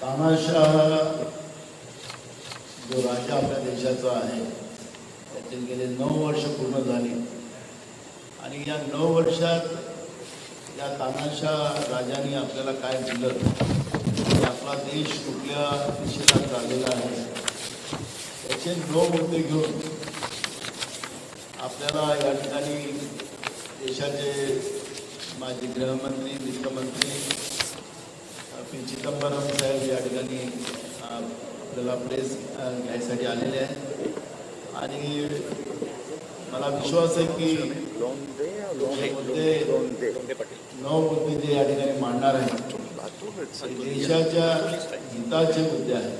तानाशाह जो राजा आपल्या देशाचा आहे त्याचे गेले 9 वर्ष पूर्ण झाली आणि या 9 वर्षात या तानाशाह राजाने आपल्याला काय दिलं की आपला देश कुठल्या दिशेला चाललेला आहे याचे 9 मुद्दे घेऊन आपल्याला या ठिकाणी देशाचे माजी गृहमंत्री वित्तमंत्री पी चिदंबरम साहेब या ठिकाणी आपल्याला प्रेस घ्यायसाठी आलेले आहेत आणि मला विश्वास आहे की 9 मुद्दे जे या ठिकाणी मांडणार आहेत देशाच्या हिताचे मुद्दे आहेत.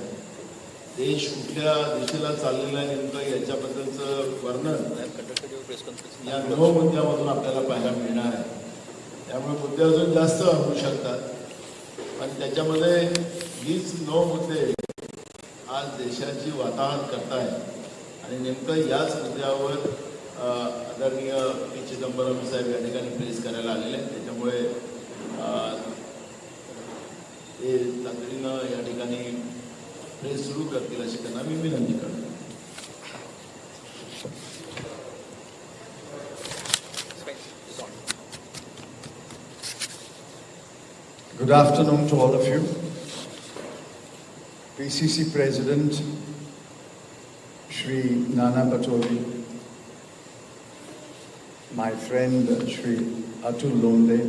देश कुठल्या दिशेला चाललेला आहे नेमकं याच्याबद्दलचं वर्णन या 9 मुद्द्यामधून आपल्याला पाहायला मिळणार आहे. त्यामुळे मुद्दे अजून जास्त होऊ शकतात पण त्याच्यामध्ये हीच 9 मुद्दे आज देशाची वाताहत करतायत आणि नेमकं याच मुद्द्यावर आदरणीय पी चिदंबरम साहेब या ठिकाणी प्रेस करायला आलेले आहेत. त्याच्यामुळे ते तातडीनं या ठिकाणी प्रेस सुरू करतील अशी त्यांना मी विनंती करतो. Good afternoon to all of you. PCC President Shri Nana Patoli, my friend Shri Atul Londe,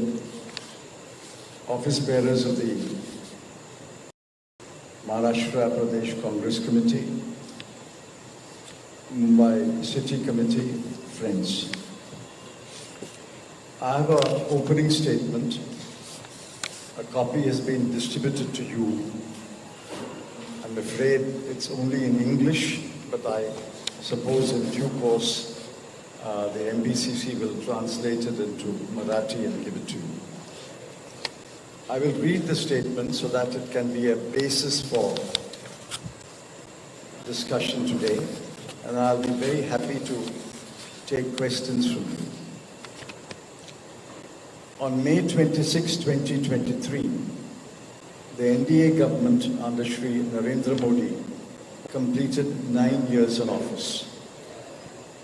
office bearers of the Maharashtra Pradesh Congress Committee, Mumbai City Committee, friends. I have an opening statement. A copy has been distributed to you. I'm afraid it's only in English, but I suppose in due course the MBCC will translate it into Marathi and give it to you. I will read the statement so that it can be a basis for discussion today, and I'll be very happy to take questions from you. On May 26, 2023, the NDA government under Shri Narendra Modi completed 9 years in office.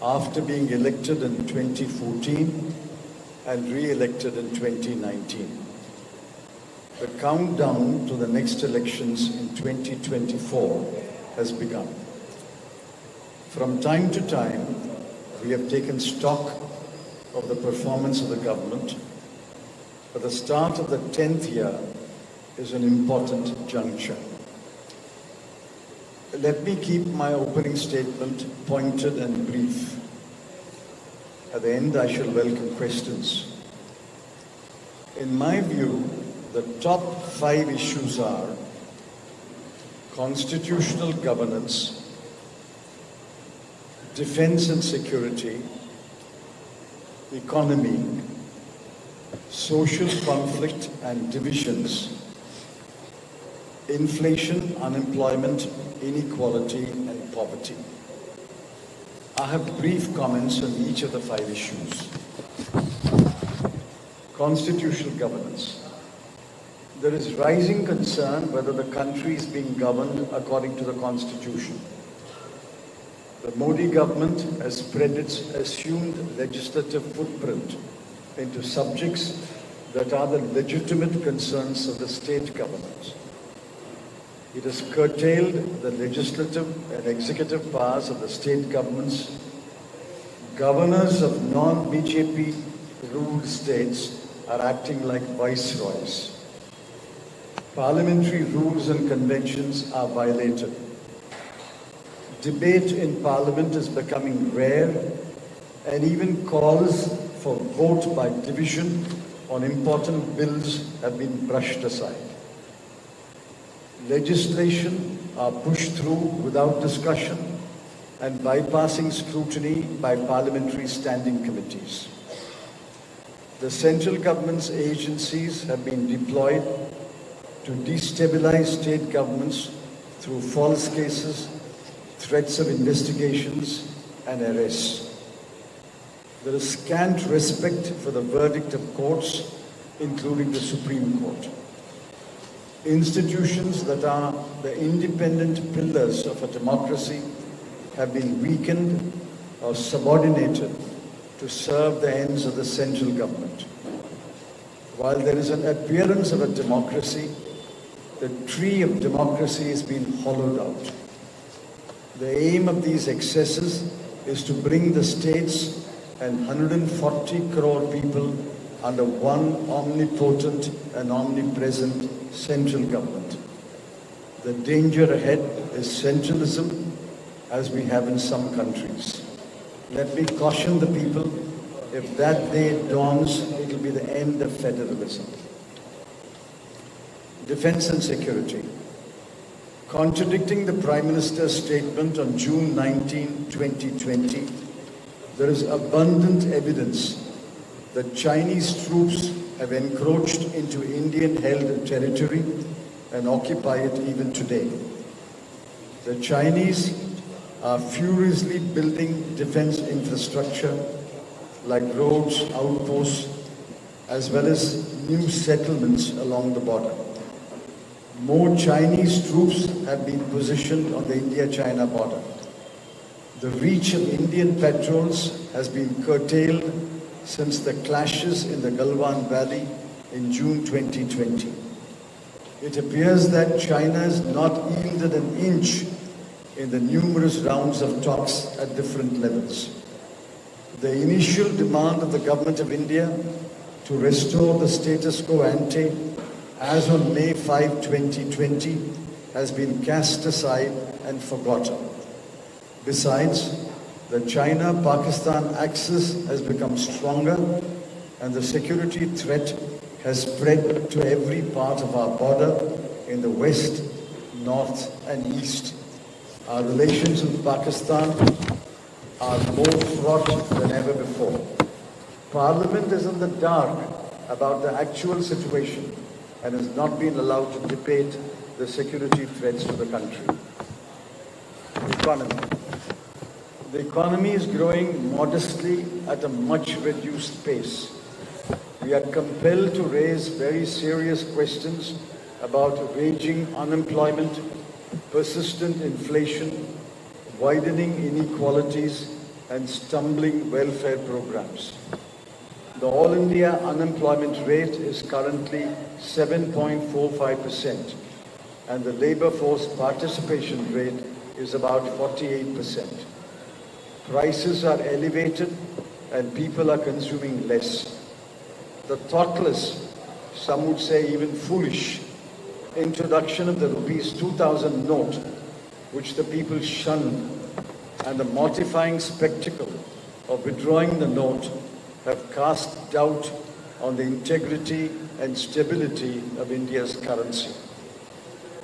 After being elected in 2014 and re-elected in 2019. The countdown to the next elections in 2024 has begun. From time to time, we have taken stock of the performance of the government. But the start of the 10th year is an important juncture. Let me keep my opening statement pointed and brief. At the end, I shall welcome questions. In my view, the top 5 issues are constitutional governance, defense and security, economy, social conflict and divisions, inflation, unemployment, inequality, and poverty. I have brief comments on each of the 5 issues. Constitutional governance. There is rising concern whether the country is being governed according to the Constitution. The Modi government has spread its assumed legislative footprint into subjects that are the legitimate concerns of the state governments. It has curtailed the legislative and executive powers of the state governments. Governors of non-BJP ruled states are acting like viceroys. Parliamentary rules and conventions are violated. Debate in Parliament is becoming rare, and even calls for vote by division on important bills have been brushed aside. Legislation are pushed through without discussion and bypassing scrutiny by parliamentary standing committees. The central government's agencies have been deployed to destabilize state governments through false cases, threats of investigations, and arrests. There is scant respect for the verdict of courts, including the Supreme Court. Institutions that are the independent pillars of a democracy have been weakened or subordinated to serve the ends of the central government. While there is an appearance of a democracy, the tree of democracy has been hollowed out. The aim of these excesses is to bring the states and 140 crore people under one omnipotent and omnipresent central government. The danger ahead is centralism, as we have in some countries. Let me caution the people, if that day dawns, it will be the end of federalism. Defense and security. Contradicting the Prime Minister's statement on June 19, 2020, there is abundant evidence that Chinese troops have encroached into Indian-held territory and occupy it even today. The Chinese are furiously building defense infrastructure like roads, outposts, as well as new settlements along the border. More Chinese troops have been positioned on the India-China border. The reach of Indian patrols has been curtailed since the clashes in the Galwan Valley in June 2020. It appears that China has not yielded an inch in the numerous rounds of talks at different levels. The initial demand of the Government of India to restore the status quo ante as on May 5, 2020 has been cast aside and forgotten. Besides, the China-Pakistan axis has become stronger and the security threat has spread to every part of our border in the west, north and east. Our relations with Pakistan are more fraught than ever before. Parliament is in the dark about the actual situation and has not been allowed to debate the security threats to the country. Economy. The economy is growing modestly at a much reduced pace. We are compelled to raise very serious questions about raging unemployment, persistent inflation, widening inequalities, and stumbling welfare programs. The All India unemployment rate is currently 7.45%, and the labor force participation rate is about 48%. Prices are elevated and people are consuming less. The thoughtless, some would say even foolish, introduction of the rupees 2000 note, which the people shunned, and the mortifying spectacle of withdrawing the note have cast doubt on the integrity and stability of India's currency.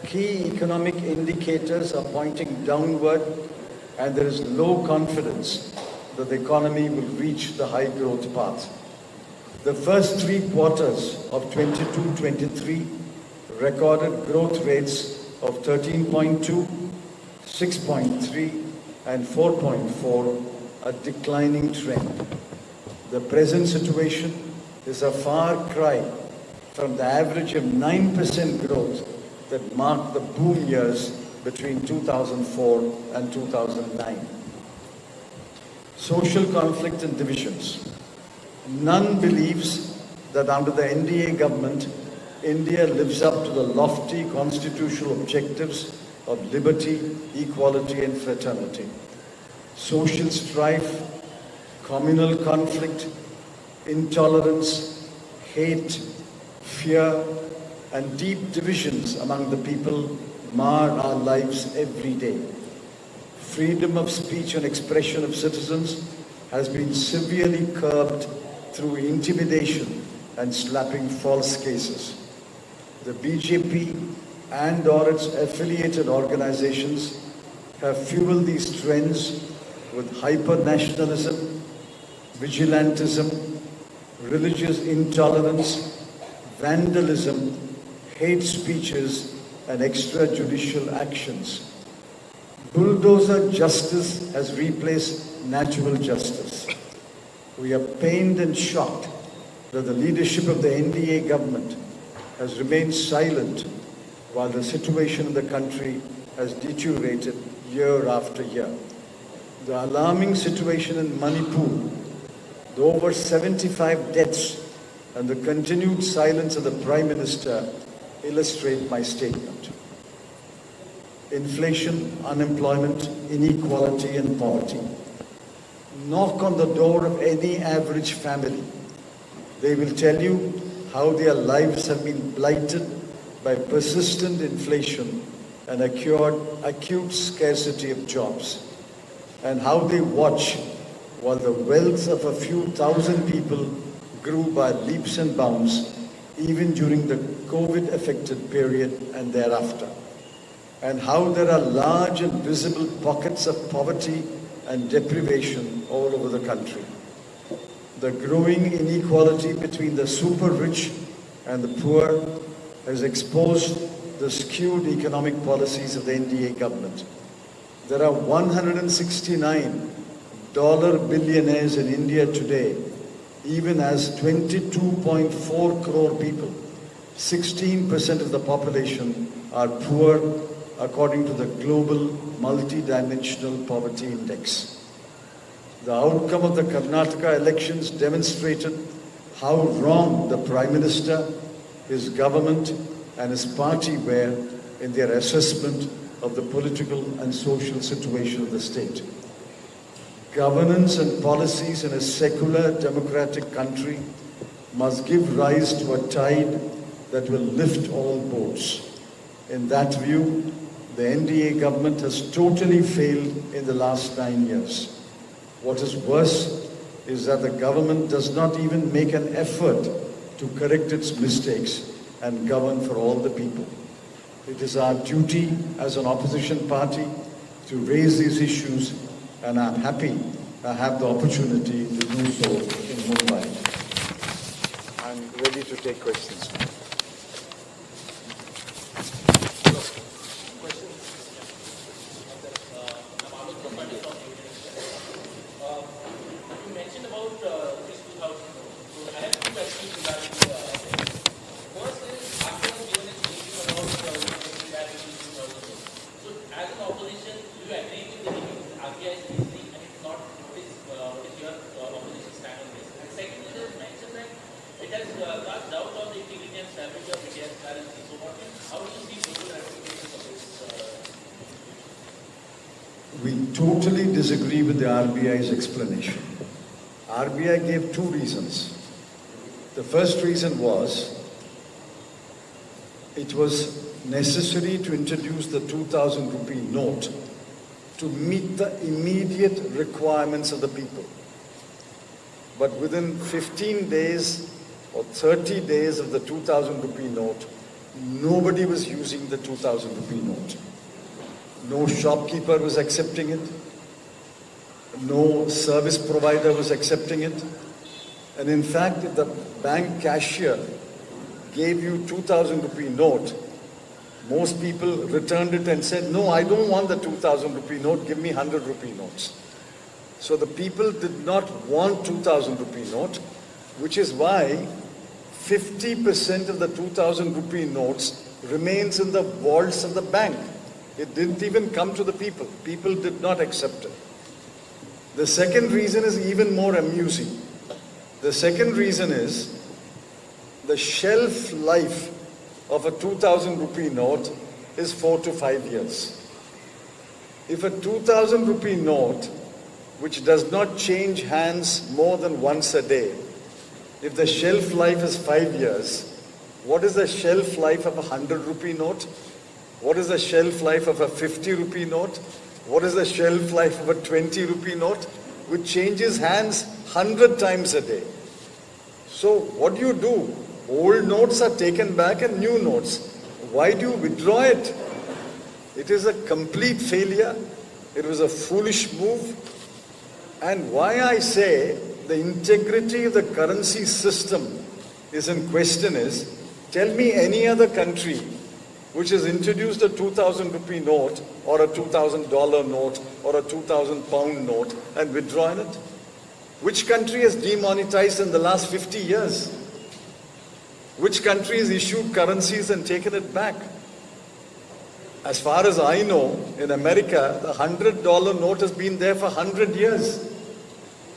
Key economic indicators are pointing downward, and there is low confidence that the economy will reach the high growth path. The first 3 quarters of 22-23 recorded growth rates of 13.2, 6.3 and 4.4, a declining trend. The present situation is a far cry from the average of 9% growth that marked the boom years between 2004 and 2009. Social conflict and divisions. None believes that under the NDA government, India lives up to the lofty constitutional objectives of liberty, equality and fraternity. Social strife, communal conflict, intolerance, hate, fear and deep divisions among the people mar our lives every day. Freedom of speech and expression of citizens has been severely curbed through intimidation and slapping false cases. The BJP and or its affiliated organizations have fueled these trends with hyper-nationalism, vigilantism, religious intolerance, vandalism, hate speeches, and extrajudicial actions. Bulldozer justice has replaced natural justice. We are pained and shocked that the leadership of the NDA government has remained silent while the situation in the country has deteriorated year after year. The alarming situation in Manipur, the over 75 deaths, and the continued silence of the Prime Minister illustrate my statement. Inflation, unemployment, inequality, and poverty knock on the door of any average family. They will tell you how their lives have been blighted by persistent inflation and acute scarcity of jobs, and how they watch while the wealth of a few thousand people grew by leaps and bounds even during the COVID-affected period and thereafter, and how there are large and visible pockets of poverty and deprivation all over the country. The growing inequality between the super rich and the poor has exposed the skewed economic policies of the NDA government. There are 169 billionaires in India today, even as 22.4 crore people, 16% of the population, are poor according to the Global Multidimensional Poverty Index. The outcome of the Karnataka elections demonstrated how wrong the Prime Minister, his government, and his party were in their assessment of the political and social situation of the state. Governance and policies in a secular, democratic country must give rise to a tide that will lift all boats. In that view, the NDA government has totally failed in the last 9 years. What is worse is that the government does not even make an effort to correct its mistakes and govern for all the people. It is our duty as an opposition party to raise these issues, and I'm happy I have the opportunity to do so in Mumbai. I'm ready to take questions. You mentioned about this 2000. So I have two questions regarding first is after given its briefing about that which is 2000. So as an opposition, do you agree with the RBI is reasoning, and if not, what is your opposition stand on this? And secondly, it is mentioned that it has cast doubt on the integrity and stability of India's currency. So how do you see global ramifications of this? We totally disagree with the RBI's explanation. RBI gave two reasons. The first reason was it was necessary to introduce the 2000 rupee note to meet the immediate requirements of the people. But within 15 days or 30 days of the 2000 rupee note, nobody was using the 2000 rupee note. No shopkeeper was accepting it. No service provider was accepting it. And in fact, if the bank cashier gave you 2000 rupee note, most people returned it and said, no, I don't want the 2000 rupee note, give me 100 rupee notes. So the people did not want 2000 rupee note, which is why 50% of the 2000 rupee notes remains in the vaults of the bank. It didn't even come to the people. People did not accept it. The second reason is even more amusing. The second reason is the shelf life of a 2000 rupee note is 4 to 5 years. If a 2000 rupee note, which does not change hands more than once a day, if the shelf life is 5 years, what is the shelf life of a 100 rupee note? What is the shelf life of a 50 rupee note? What is the shelf life of a 20 rupee note? Which changes hands 100 times a day. So what do? Old notes are taken back and new notes. Why do you withdraw it? It is a complete failure. It was a foolish move. And why I say the integrity of the currency system is in question is, tell me any other country which has introduced a 2000 rupee note or a $2,000 note or a 2,000 pound note and withdrawn it? Which country has demonetized in the last 50 years? Which country has issued currencies and taken it back? As far as I know, in America, the $100 note has been there for 100 years.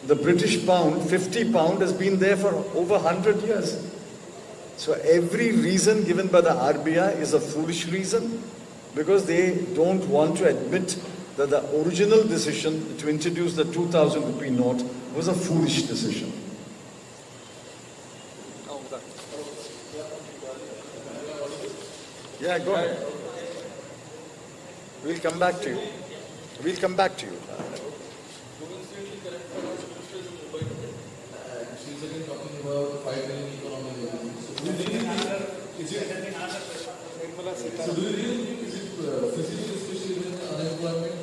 The British pound, 50 pound, has been there for over 100 years. So every reason given by the RBI is a foolish reason, because they don't want to admit that the original decision to introduce the 2,000 rupee note was a foolish decision. Yeah, go ahead. We'll come back to you. We'll come back to you. She's again talking about 5 million economic vacancies. So do you really think is it feasible, especially when unemployment?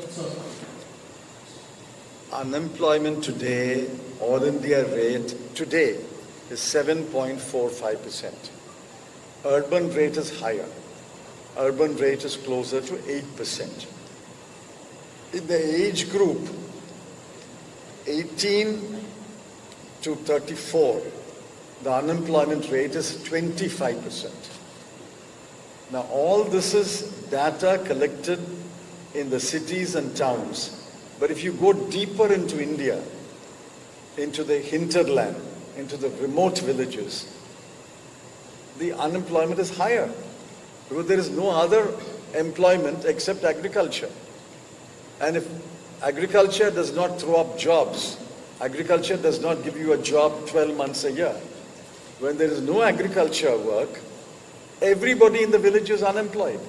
Unemployment today, all India rate today is 7.45%. Urban rate is higher. Urban rate is closer to 8%. In the age group 18 to 34, the unemployment rate is 25%. Now all this is data collected in the cities and towns. But if you go deeper into India, into the hinterland, into the remote villages, the unemployment is higher, because there is no other employment except agriculture. And if agriculture does not throw up jobs, agriculture does not give you a job 12 months a year. When there is no agriculture work, everybody in the village is unemployed.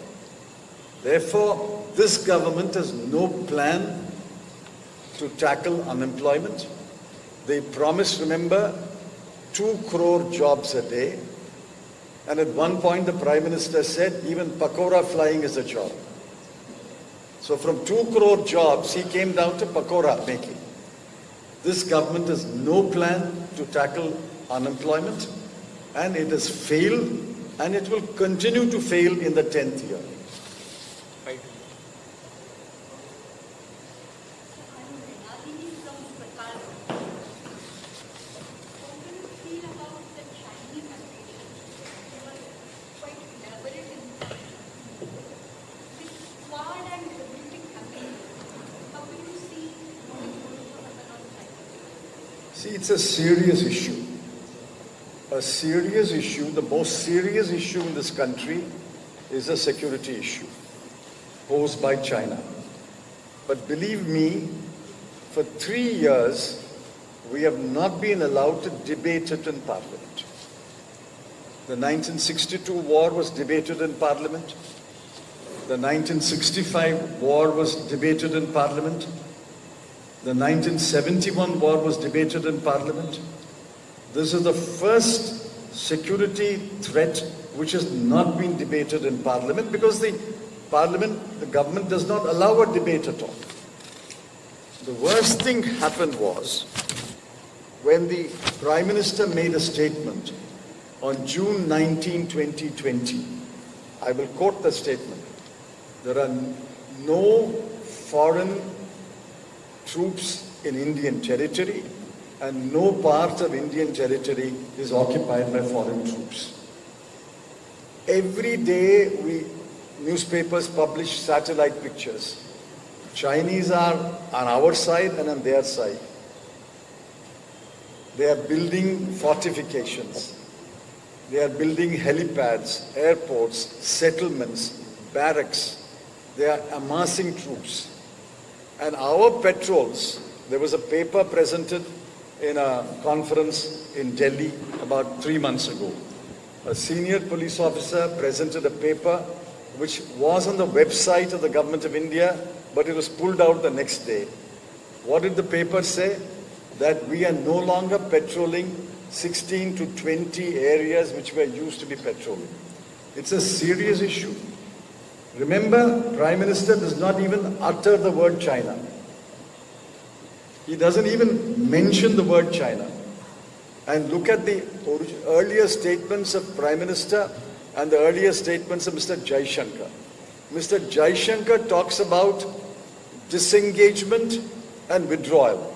Therefore, this government has no plan to tackle unemployment. They promised, remember, 2 crore jobs a day. And at one point the Prime Minister said even pakora flying is a job. So from 2 crore jobs he came down to pakora making. This government has no plan to tackle unemployment, and it has failed, and it will continue to fail in the 10th year. See, it's a serious issue. A serious issue, the most serious issue in this country is a security issue posed by China. But believe me, for 3 years, we have not been allowed to debate it in Parliament. The 1962 war was debated in Parliament. The 1965 war was debated in Parliament. The 1971 war was debated in Parliament. This is the first security threat which has not been debated in Parliament, because the government does not allow a debate at all. The worst thing happened was when the Prime Minister made a statement on June 19, 2020. I will quote the statement. There are no foreign troops in Indian territory, and no part of Indian territory is occupied by foreign troops. Every day newspapers publish satellite pictures. Chinese are on our side and on their side. They are building fortifications. They are building helipads, airports, settlements, barracks. They are amassing troops. And our patrols, there was a paper presented in a conference in Delhi about 3 months ago. A senior police officer presented a paper which was on the website of the Government of India, but it was pulled out the next day. What did the paper say? That we are no longer patrolling 16 to 20 areas which were used to be patrolling. It's a serious issue. Remember, Prime Minister does not even utter the word China. He doesn't even mention the word China. And look at the earlier statements of Prime Minister and the earlier statements of Mr. Jaishankar. Mr. Jaishankar talks about disengagement and withdrawal.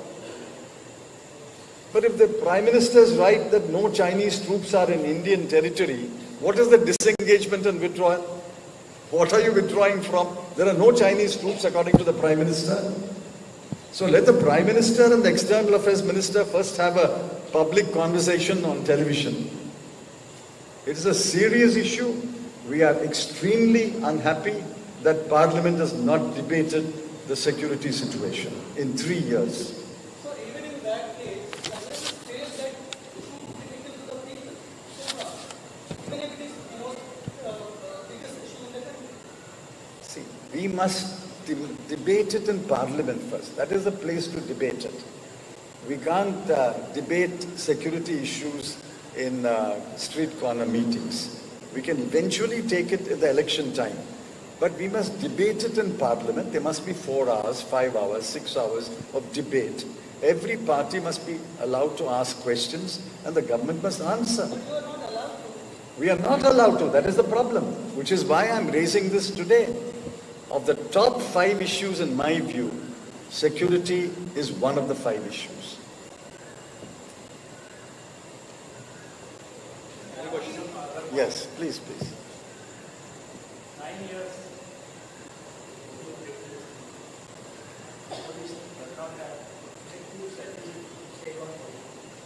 But if the Prime Minister is right that no Chinese troops are in Indian territory, what is the disengagement and withdrawal? What are you withdrawing from? There are no Chinese troops according to the Prime Minister. So let the Prime Minister and the External Affairs Minister first have a public conversation on television. It is a serious issue. We are extremely unhappy that Parliament has not debated the security situation in 3 years. So even in that case, the analysis says that issue should be taken to the people. Even if it is the most biggest issue in the country. See, we must debate it in Parliament first. That is the place to debate it. We can't debate security issues in street corner meetings. We can eventually take it at the election time. But we must debate it in Parliament. There must be 4 hours, 5 hours, 6 hours of debate. Every party must be allowed to ask questions and the government must answer. We are not allowed to. That is the problem, which is why I'm raising this today. Of the top 5 issues in my view, security is one of the 5 issues. Yes, please, please. 9 years.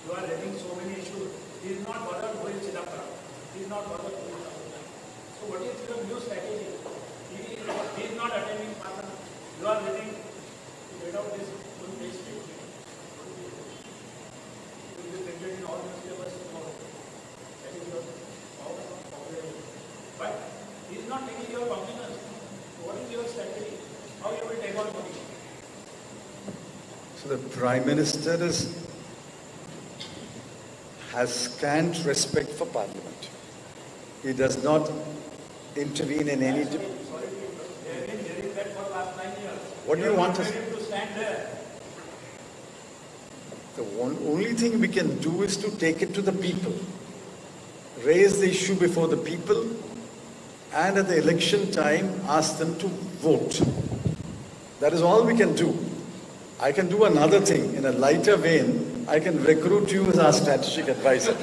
You are having so many issues. He is not bothered who is Chidambara. He is not bothered who is Chidambara. So what is your new strategy? He is not attending Parliament. You are willing to get out this full page statement. It will be printed in all newspapers tomorrow. That is your power. But he is not taking your cognizance. What is your strategy? How you will take on money? So the Prime Minister has scant respect for Parliament. He does not intervene in any... What do you want us to stand there? The only thing we can do is to take it to the people. Raise the issue before the people and at the election time ask them to vote. That is all we can do. I can do another thing. In a lighter vein, I can recruit you as our strategic advisor.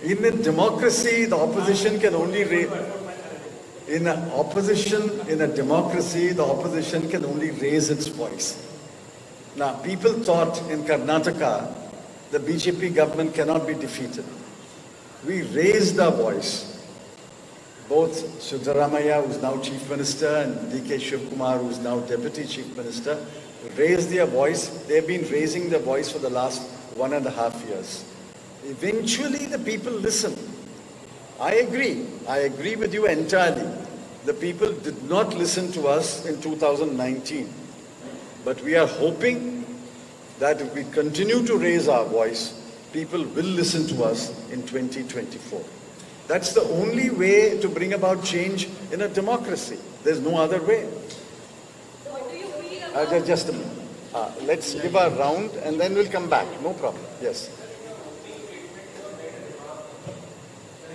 In a democracy, the opposition can only raise... In a democracy, the opposition can only raise its voice. Now, people thought in Karnataka, the BJP government cannot be defeated. We raised our voice. Both Siddaramaiah, who is now Chief Minister, and D.K. Shivkumar, who is now Deputy Chief Minister, raised their voice. They have been raising their voice for the last 1.5 years. Eventually, the people listen. I agree with you entirely. The people did not listen to us in 2019. But we are hoping that if we continue to raise our voice, people will listen to us in 2024. That's the only way to bring about change in a democracy. There's no other way. What do you feel about... Just a minute. Let's give a round and then we'll come back. No problem. Yes.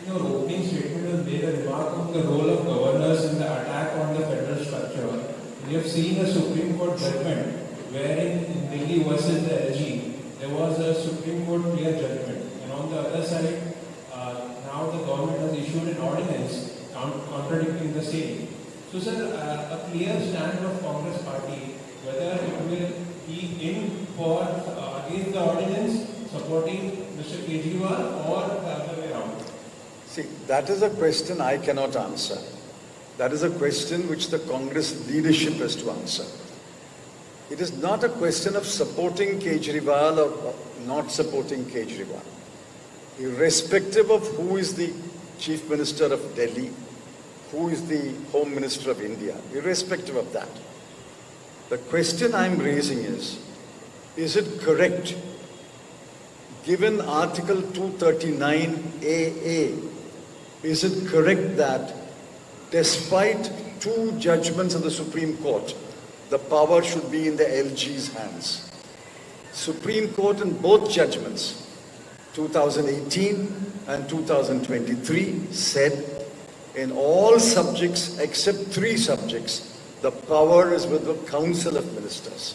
In your opening statement, you made a remark on the role of governors in the attack on the federal structure. We have seen a Supreme Court judgment wherein in Delhi versus the LG, there was a Supreme Court clear judgment. And on the other side, now the government has issued an ordinance contradicting the same. So, sir, a clear stand of Congress party, whether it will be in for against the ordinance, supporting Mr. Kejriwal, or the other way around? See, that is a question I cannot answer. That is a question which the Congress leadership has to answer. It is not a question of supporting Kejriwal or not supporting Kejriwal. Irrespective of who is the Chief Minister of Delhi, who is the Home Minister of India, irrespective of that, the question I'm raising is it correct, given Article 239AA, is it correct that despite 2 judgments of the Supreme Court, the power should be in the LG's hands? Supreme Court in both judgments, 2018 and 2023, said in all subjects except 3 subjects, the power is with the Council of Ministers.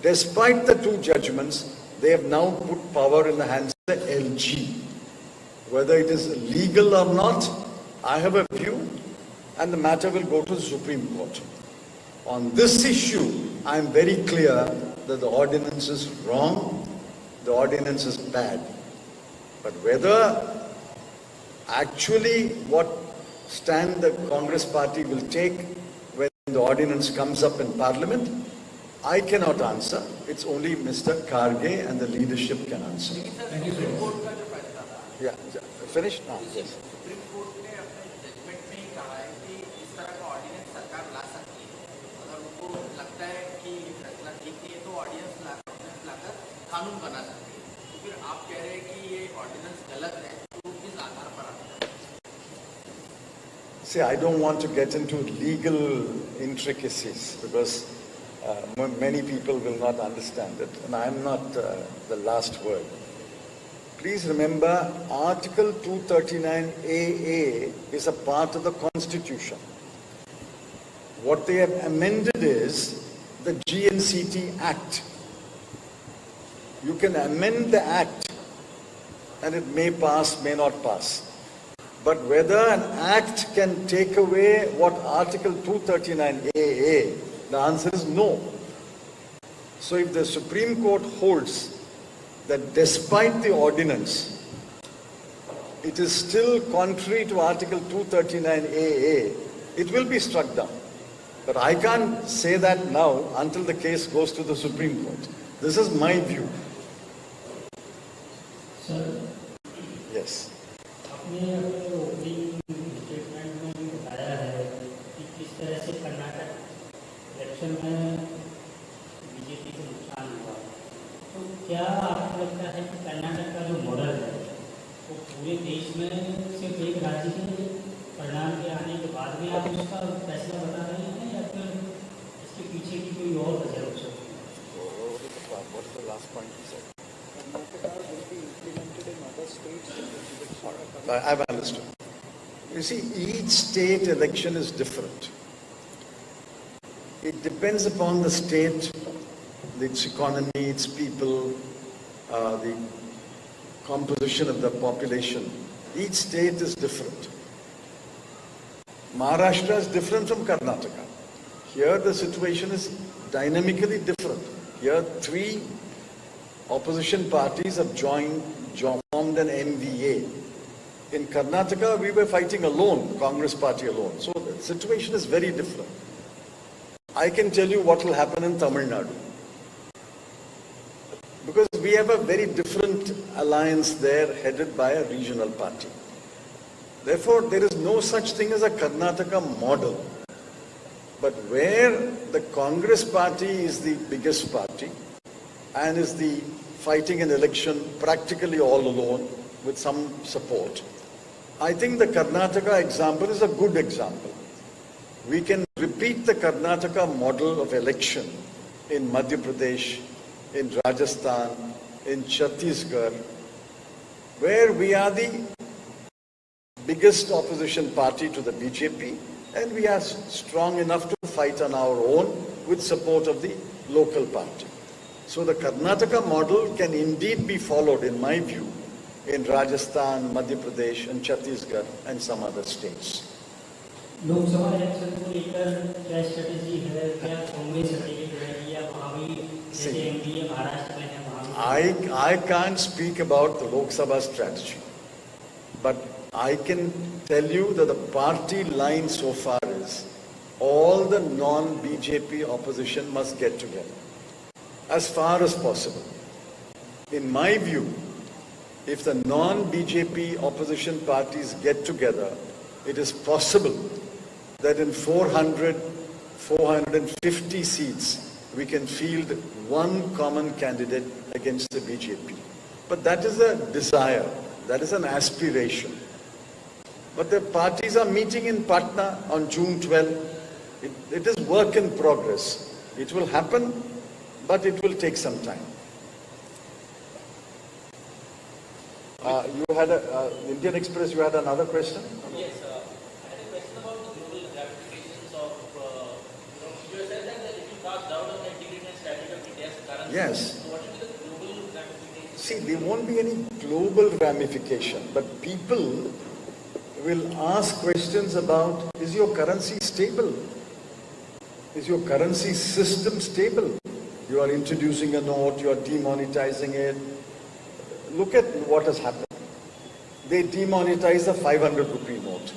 Despite the 2 judgments, they have now put power in the hands of the LG. Whether it is legal or not, I have a view and the matter will go to the Supreme Court. On this issue, I am very clear that the ordinance is wrong, the ordinance is bad. But whether actually what stand the Congress party will take when the ordinance comes up in Parliament, I cannot answer. It's only Mr. Kharge and the leadership can answer. Thank you so much. Yeah, finished now. Yes. Supreme court ने अपने judgement में ही कहा है कि इस तरह का ordinance सरकार ला सकती है। अगर उनको लगता है कि फैसला ठीक नहीं है तो ऑर्डिनेंस लाकर कानून बना सकती है। तो फिर आप कह रहे हैं कि ये ऑर्डिनेंस गलत है, तो किस आधार पर आता है? See, I don't want to get into legal intricacies because many people will not understand it, and I am not the last word. Please remember, Article 239AA is a part of the Constitution. What they have amended is the GNCT Act. You can amend the Act and it may pass, may not pass. But whether an Act can take away what Article 239AA, the answer is no. So if the Supreme Court holds that despite the ordinance, it is still contrary to Article 239AA, it will be struck down. But I can't say that now until the case goes to the Supreme Court. This is my view. Sir, Yes. आपने अपने opening statement में भी बताया है कि किस तरह से कर्नाटक इलेक्शन में बीजेपी को नुकसान हुआ। तो क्या आपको लगता है कि कर्नाटक का जो मॉडल है वो पूरे देश में सिर्फ एक राज्य के परिणाम के आने के बाद में आप उसका फैसला बता रहे हैं या फिर इसके पीछे की कोई और वजह हो सकती है? What is the last point you said? I've understood. You see, each state election is different. It depends upon the state, its economy, its people, the composition of the population. Each state is different. Maharashtra is different from Karnataka. Here the situation is dynamically different. Here 3 opposition parties have formed an MVA. In Karnataka, we were fighting alone, Congress party alone. So the situation is very different. I can tell you what will happen in Tamil Nadu. Because we have a very different alliance there headed by a regional party. Therefore, there is no such thing as a Karnataka model. But where the Congress party is the biggest party and is the fighting an election practically all alone with some support, I think the Karnataka example is a good example. We can repeat the Karnataka model of election in Madhya Pradesh, in Rajasthan, in Chhattisgarh, where we are the biggest opposition party to the BJP and we are strong enough to fight on our own with support of the local party. So the Karnataka model can indeed be followed, in my view, in Rajasthan, Madhya Pradesh and Chhattisgarh and some other states. Lok Sabha election को लेकर क्या strategy है, क्या Congress strategy है या वहाँ भी जैसे एमपी महाराष्ट्र में है वहाँ? I can't speak about the Lok Sabha strategy, but I can tell you that the party line so far is all the non-BJP opposition must get together as far as possible. In my view, if the non-BJP opposition parties get together, it is possible that in 450 seats, we can field one common candidate against the BJP. But that is a desire, that is an aspiration. But the parties are meeting in Patna on June 12. It is work in progress. It will happen, but it will take some time. You had Indian Express, you had another question? Yes, I had a question about the global ramifications of, you said that if you cast doubt on the integrity and stability of India's currency, Yes. so what will be the global ramifications? See, there won't be any global ramification, but people will ask questions about, is your currency stable? Is your currency system stable? You are introducing a note, you are demonetizing it. Look at what has happened. They demonetized the 500 rupee note.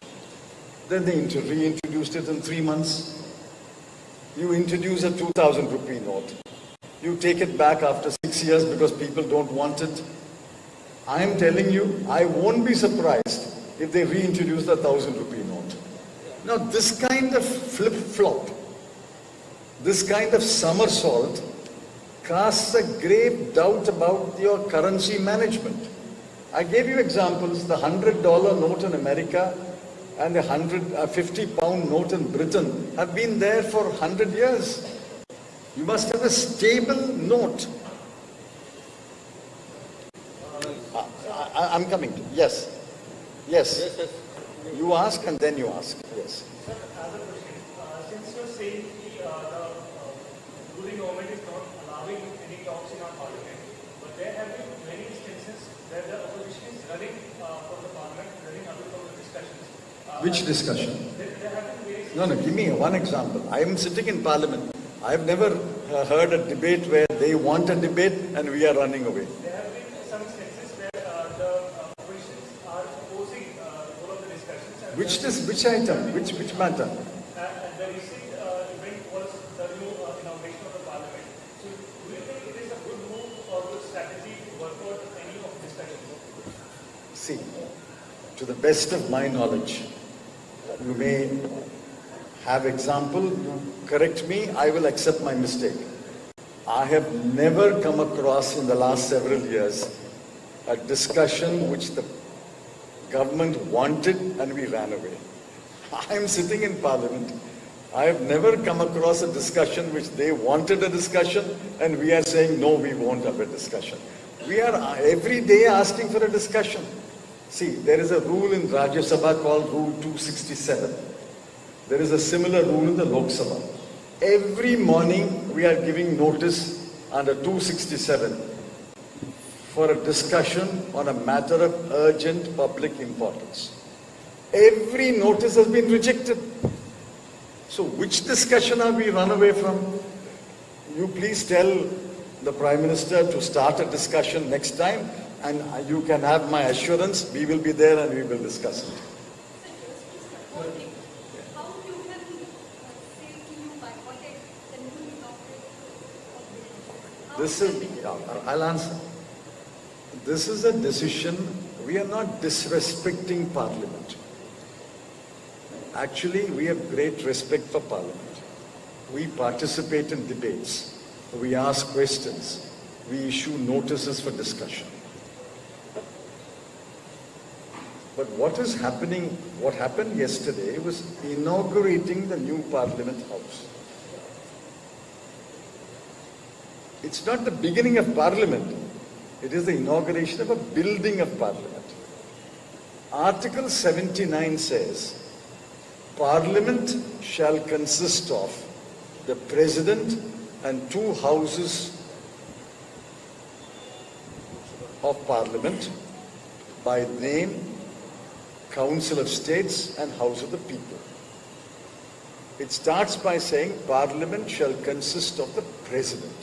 Then they reintroduced it in 3 months. You introduce a 2000 rupee note. You take it back after 6 years because people don't want it. I am telling you, I won't be surprised if they reintroduce the 1000 rupee note. Now this kind of flip-flop, this kind of somersault casts a grave doubt about your currency management. I gave you examples, the $100 note in America and the 50-pound note in Britain have been there for 100 years. You must have a stable note. I'm coming to, yes. Yes. You ask and then you ask, yes. Sir, another question. Since you're saying the ruling government is not allowing any talks in our parliament, but there have been many instances where the opposition is running from the parliament, running away from the discussions. Which discussion? There have been various... No, give me one example. I am sitting in parliament. I have never heard a debate where they want a debate and we are running away. There have been some instances where the oppositions are opposing all of the discussions. Which item? Which matter? The recent event was the new inauguration of the parliament. So do you think it is a good move or good strategy to work out any of discussions? See, to the best of my knowledge, you may have example, you correct me, I will accept my mistake. I have never come across in the last several years a discussion which the government wanted and we ran away. I am sitting in parliament. I have never come across a discussion which they wanted a discussion and we are saying no, we won't have a discussion. We are every day asking for a discussion. See, there is a rule in Rajya Sabha called Rule 267. There is a similar rule in the Lok Sabha. Every morning we are giving notice under 267 for a discussion on a matter of urgent public importance. Every notice has been rejected. So which discussion are we run away from? You please tell the Prime Minister to start a discussion next time and you can have my assurance we will be there and we will discuss it. This is, I'll answer. This is a decision, we are not disrespecting Parliament. Actually, we have great respect for Parliament. We participate in debates. We ask questions. We issue notices for discussion. But what is happening, what happened yesterday was inaugurating the new Parliament House. It's not the beginning of Parliament. It is the inauguration of a building of Parliament. Article 79 says, Parliament shall consist of the President and 2 houses of Parliament by name, Council of States and House of the People. It starts by saying Parliament shall consist of the President.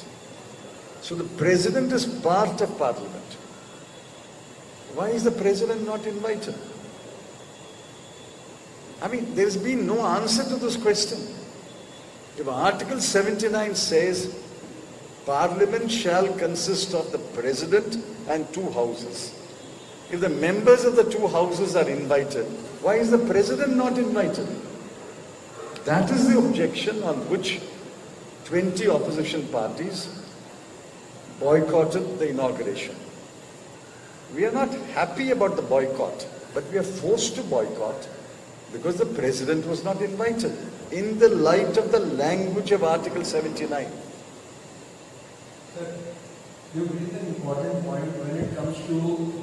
So the President is part of Parliament. Why is the President not invited? I mean, there has been no answer to this question. If Article 79 says Parliament shall consist of the President and 2 houses, if the members of the 2 houses are invited, why is the President not invited? That is the objection on which 20 opposition parties boycotted the inauguration. We are not happy about the boycott, but we are forced to boycott because the President was not invited in the light of the language of Article 79. Sir, you raised an important point when it comes to,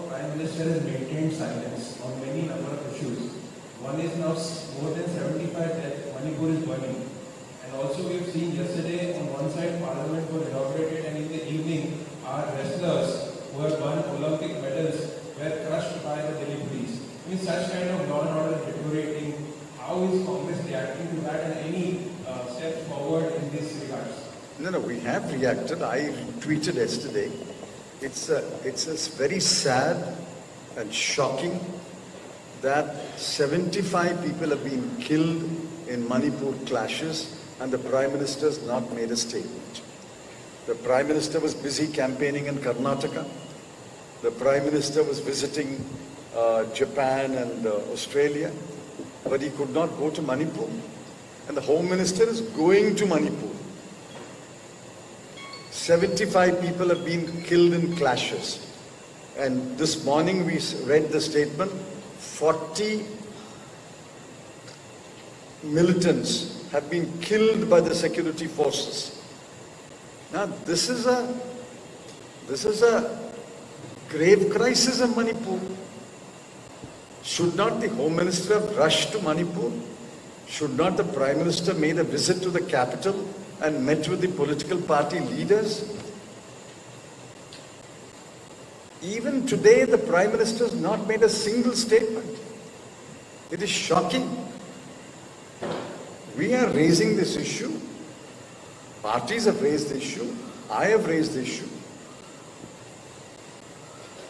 Prime Minister has maintained silence on many number of issues. One is now more than 75 deaths, Manipur is burning. And also we've seen yesterday on one side Parliament was inaugurated and in the evening our wrestlers who have won Olympic medals were crushed by the Delhi police. I With such kind of law and order deteriorating, how is Congress reacting to that and any steps forward in this regards? No, we have reacted. I tweeted yesterday. It's very sad and shocking that 75 people have been killed in Manipur clashes and the Prime Minister has not made a statement. The Prime Minister was busy campaigning in Karnataka. The Prime Minister was visiting Japan and Australia, but he could not go to Manipur. And the Home Minister is going to Manipur. 75 people have been killed in clashes. And this morning we read the statement, 40 militants have been killed by the security forces. Now this is a grave crisis in Manipur. Should not the Home Minister have rushed to Manipur? Should not the Prime Minister made a visit to the capital and met with the political party leaders? Even today, the Prime Minister has not made a single statement. It is shocking. We are raising this issue. Parties have raised the issue. I have raised the issue.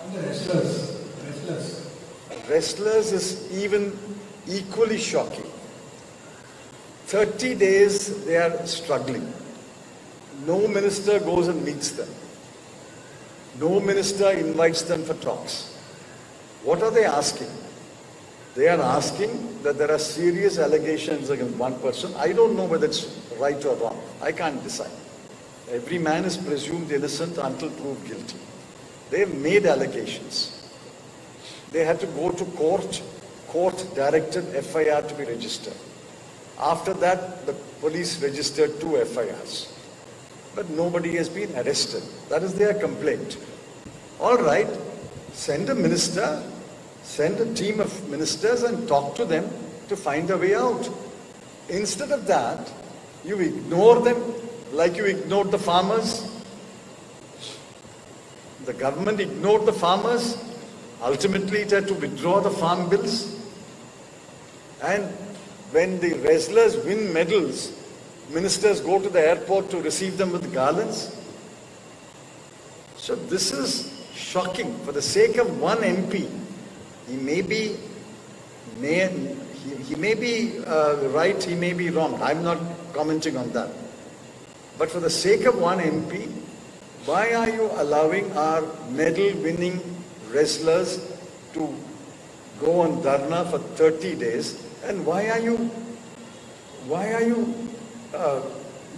And the wrestlers. Wrestlers is even equally shocking. 30 days they are struggling. No minister goes and meets them. No minister invites them for talks. What are they asking? They are asking that there are serious allegations against one person. I don't know whether it's right or wrong. I can't decide. Every man is presumed innocent until proved guilty. They have made allegations. They had to go to court. Court directed FIR to be registered. After that, the police registered 2 FIRs. But nobody has been arrested. That is their complaint. All right, send a minister, send a team of ministers and talk to them to find a way out. Instead of that, you ignore them like you ignored the farmers. The government ignored the farmers. Ultimately, it had to withdraw the farm bills. And when the wrestlers win medals, ministers go to the airport to receive them with garlands. So this is shocking. For the sake of one MP, he may be right, he may be wrong. I'm not commenting on that. But for the sake of one MP, why are you allowing our medal-winning wrestlers to go on dharna for 30 days? And why are you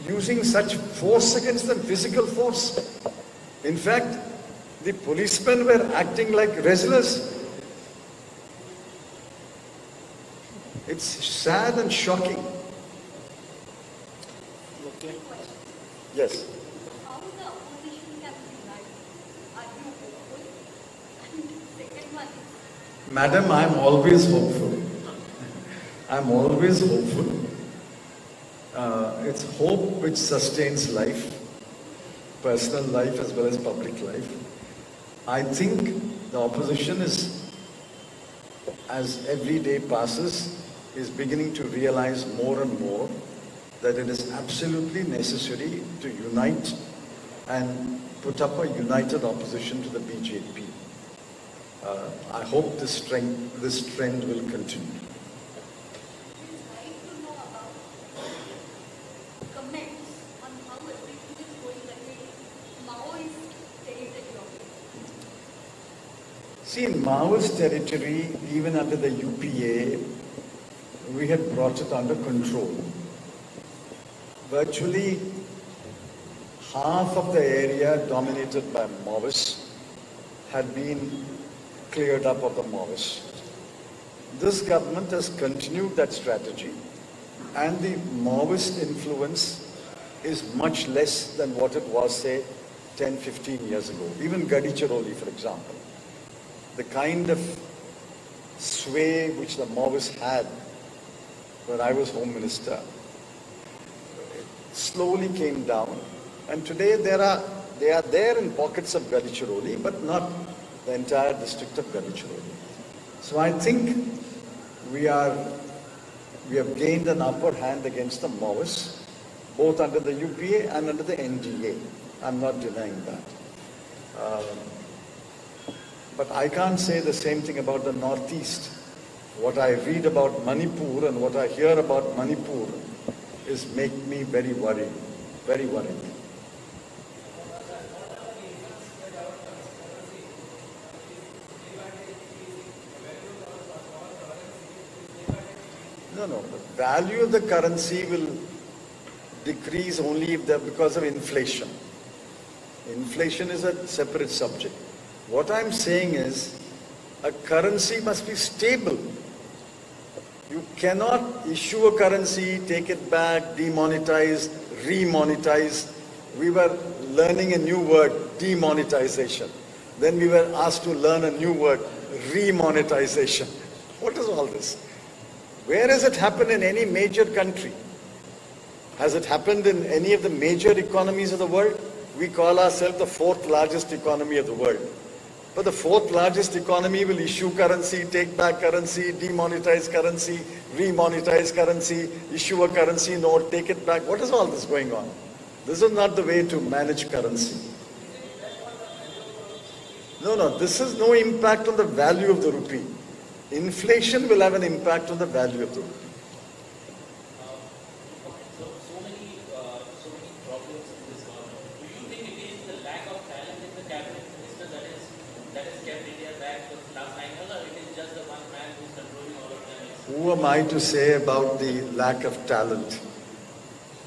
using such force against them, physical force? In fact, the policemen were acting like wrestlers. It's sad and shocking. Okay. Yes. How the opposition can unite? Are you hopeful? And second one is, Madam, I'm always hopeful. I'm always hopeful. It's hope which sustains life, personal life as well as public life. I think the opposition is, as every day passes, is beginning to realize more and more that it is absolutely necessary to unite and put up a united opposition to the BJP. I hope this trend will continue. we'd like to know about comments on how everything is going ahead in Maoist territory of it. See, in Maoist territory, even under the UPA, we had brought it under control. Virtually half of the area dominated by Maoists had been cleared up of the Maoists. This government has continued that strategy, and the Maoist influence is much less than what it was, say, 10, 15 years ago. Even Gadichiroli, for example. The kind of sway which the Maoists had when I was Home Minister slowly came down, and today they are there in pockets of Gadichiroli, but not the entire district of Gadichiroli. So I think we have gained an upper hand against the Maoists, both under the UPA and under the NDA. I'm not denying that. But I can't say the same thing about the Northeast. What I read about Manipur and what I hear about Manipur is make me very worried, very worried. No, the value of the currency will decrease only if because of inflation. Inflation is a separate subject. What I'm saying is, a currency must be stable. You cannot issue a currency, take it back, demonetize, remonetize. We were learning a new word, demonetization. Then we were asked to learn a new word, remonetization. What is all this? Where has it happened in any major country? Has it happened in any of the major economies of the world? We call ourselves the fourth largest economy of the world. But the fourth largest economy will issue currency, take back currency, demonetize currency, remonetize currency, issue a currency note, take it back. What is all this going on? This is not the way to manage currency. No, this has no impact on the value of the rupee. Inflation will have an impact on the value of the rupee. So many problems in this government. Do you think it is the lack of talent in the cabinet minister that has kept India back for the last 9 years, or it is just the one man who is controlling all of them? Who am I to say about the lack of talent?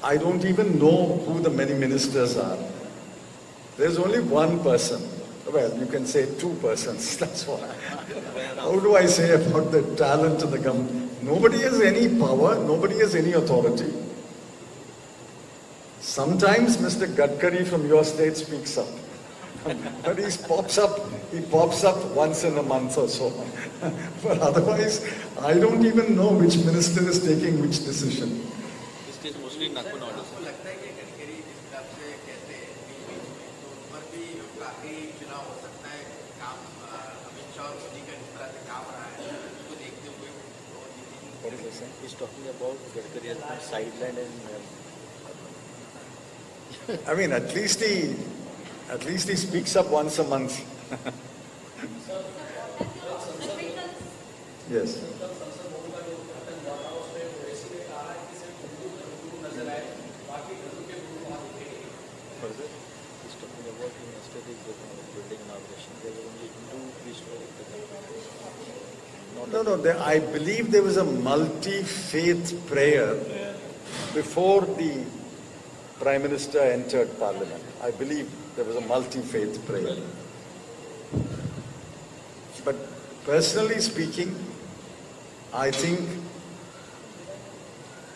I don't even know who the many ministers are. There's only one person. Well, you can say two persons, that's why. How do I say about the talent of the government? Nobody has any power, nobody has any authority. Sometimes Mr. Gadkari from your state speaks up. But he pops up once in a month or so. But otherwise, I don't even know which minister is taking which decision. This is mostly Nagpur orders. आपको लगता है कि गडकरी जिस हिसाब से कहते हैं बीच में तो उस पर भी काफी चुनाव हो सकता है काम अमित शाह और मोदी का जिस तरह से काम रहा है उसको देखते हुए What is he saying? He's talking about Gadkari has been sidelined and I mean, at least he speaks up once a month. Yes. he's talking about in yesterday's building inauguration. There were only Hindu priests who were No, I believe there was a multi-faith prayer before the Prime Minister entered Parliament. I believe there was a multi-faith prayer. But personally speaking, I think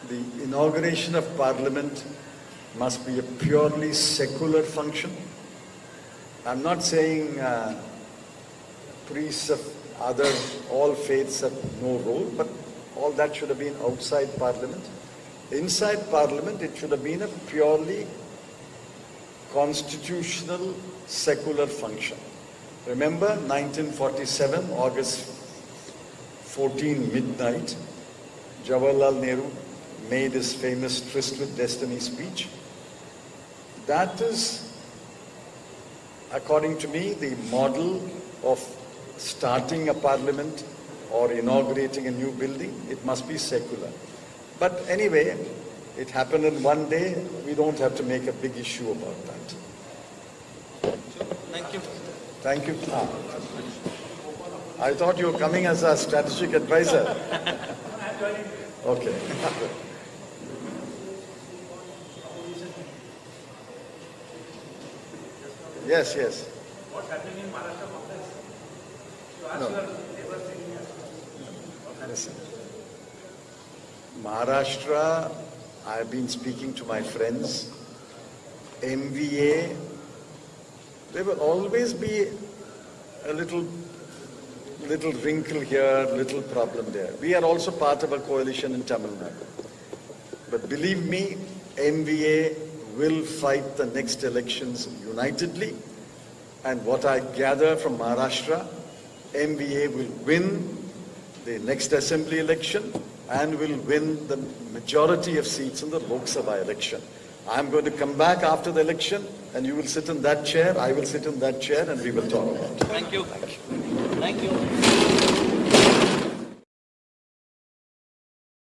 the inauguration of Parliament must be a purely secular function. I'm not saying priests of all faiths have no role, but all that should have been outside Parliament. Inside Parliament, it should have been a purely constitutional, secular function. Remember 1947, August 14 midnight, Jawaharlal Nehru made his famous Tryst with Destiny speech. That is, according to me, the model of starting a parliament or inaugurating a new building. It must be secular. But anyway, it happened in one day. We don't have to make a big issue about that. Thank you. Thank you. I thought you were coming as a strategic advisor. Okay. Yes. What's happening in Maharashtra Congress? You ask No. your neighbors in India. Listen. Maharashtra, I've been speaking to my friends. MVA, there will always be a little wrinkle here, little problem there. We are also part of a coalition in Tamil Nadu. But believe me, MVA will fight the next elections unitedly. And what I gather from Maharashtra, MVA will win the next assembly election and will win the majority of seats in the Lok Sabha election. I'm going to come back after the election and you will sit in that chair, I will sit in that chair and we will talk about it. Thank you. Thank you.